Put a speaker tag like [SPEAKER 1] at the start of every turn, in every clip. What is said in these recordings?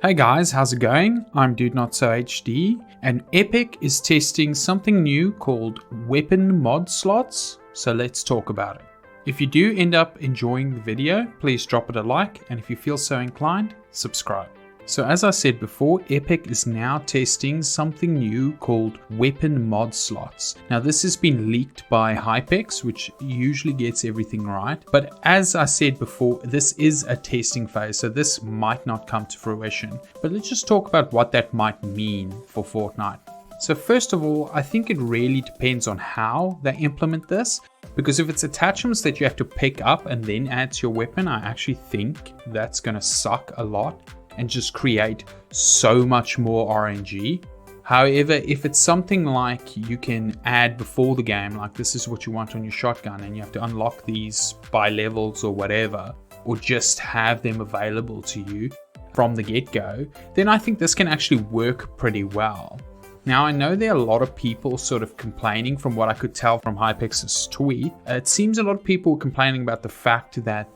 [SPEAKER 1] Hey guys, how's it going? I'm DudeNotSoHD, and Epic is testing something new called weapon mod slots, so let's talk about it. If you do end up enjoying the video, please drop it a like, and if you feel so inclined, subscribe. So as I said before, Epic is now testing something new called weapon mod slots. Now this has been leaked by Hypex, which usually gets everything right. But as I said before, this is a testing phase, so this might not come to fruition. But let's just talk about what that might mean for Fortnite. So first of all, I think it really depends on how they implement this. Because if it's attachments that you have to pick up and then add to your weapon, I actually think that's going to suck a lot and just create so much more RNG. However, if it's something like you can add before the game, like this is what you want on your shotgun and you have to unlock these by levels or whatever, or just have them available to you from the get-go, then I think this can actually work pretty well. Now, I know there are a lot of people sort of complaining from what I could tell from Hypex's tweet. It seems a lot of people complaining about the fact that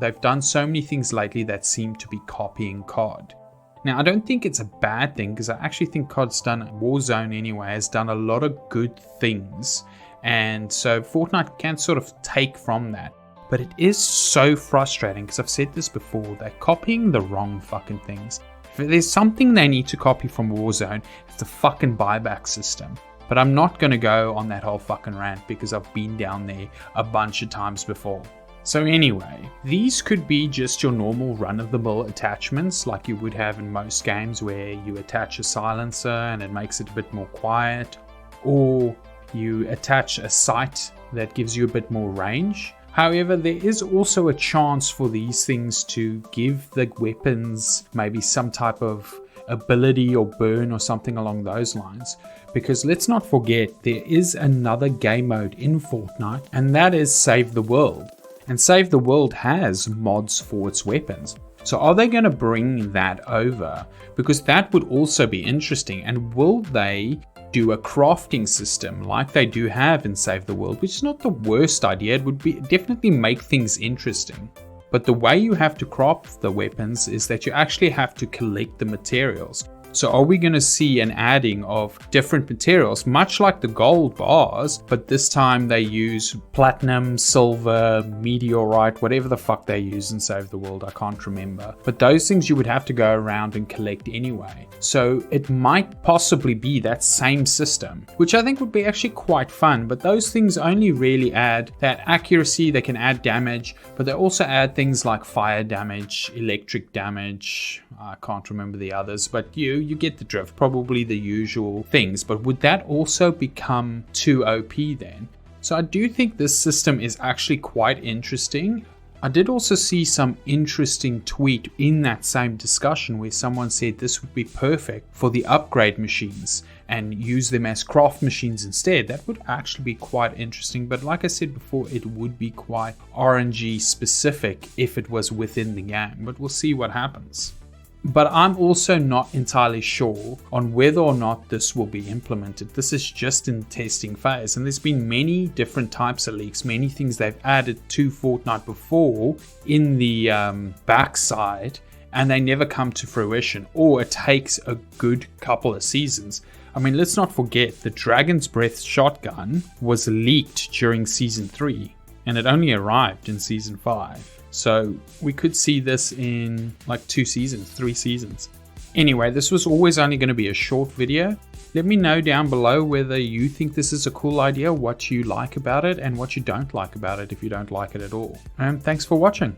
[SPEAKER 1] they've done so many things lately that seem to be copying COD. Now, I don't think it's a bad thing because I actually think COD's done, Warzone anyway, has done a lot of good things. And so Fortnite can sort of take from that. But it is so frustrating because I've said this before, they're copying the wrong fucking things. If there's something they need to copy from Warzone, it's the fucking buyback system. But I'm not going to go on that whole fucking rant because I've been down there a bunch of times before. So anyway, these could be just your normal run-of-the-mill attachments like you would have in most games where you attach a silencer and it makes it a bit more quiet. Or you attach a sight that gives you a bit more range. However, there is also a chance for these things to give the weapons maybe some type of ability or burn or something along those lines. Because let's not forget, there is another game mode in Fortnite, and that is Save the World. And Save the World has mods for its weapons. So are they going to bring that over? Because that would also be interesting. And will they do a crafting system like they do have in Save the World, which is not the worst idea. It would definitely make things interesting. But the way you have to craft the weapons is that you actually have to collect the materials. So are we going to see an adding of different materials, much like the gold bars, but this time they use platinum, silver, meteorite, whatever the fuck they use in Save the World, I can't remember. But those things you would have to go around and collect anyway. So it might possibly be that same system, which I think would be actually quite fun. But those things only really add that accuracy, they can add damage, but they also add things like fire damage, electric damage, I can't remember the others, but you get the drift, probably the usual things. But would that also become too OP then? So I do think this system is actually quite interesting. I did also see some interesting tweet in that same discussion where someone said this would be perfect for the upgrade machines and use them as craft machines instead. That would actually be quite interesting, but like I said before, it would be quite RNG specific if it was within the game, but we'll see what happens. But I'm also not entirely sure on whether or not this will be implemented. This is just in testing phase, and there's been many different types of leaks, many things they've added to Fortnite before in the backside, and they never come to fruition, or it takes a good couple of seasons. I mean, let's not forget the Dragon's Breath shotgun was leaked during Season 3, and it only arrived in Season 5. So we could see this in like 2 seasons, 3 seasons. Anyway, this was always only going to be a short video. Let me know down below whether you think this is a cool idea, what you like about it, and what you don't like about it if you don't like it at all. And thanks for watching.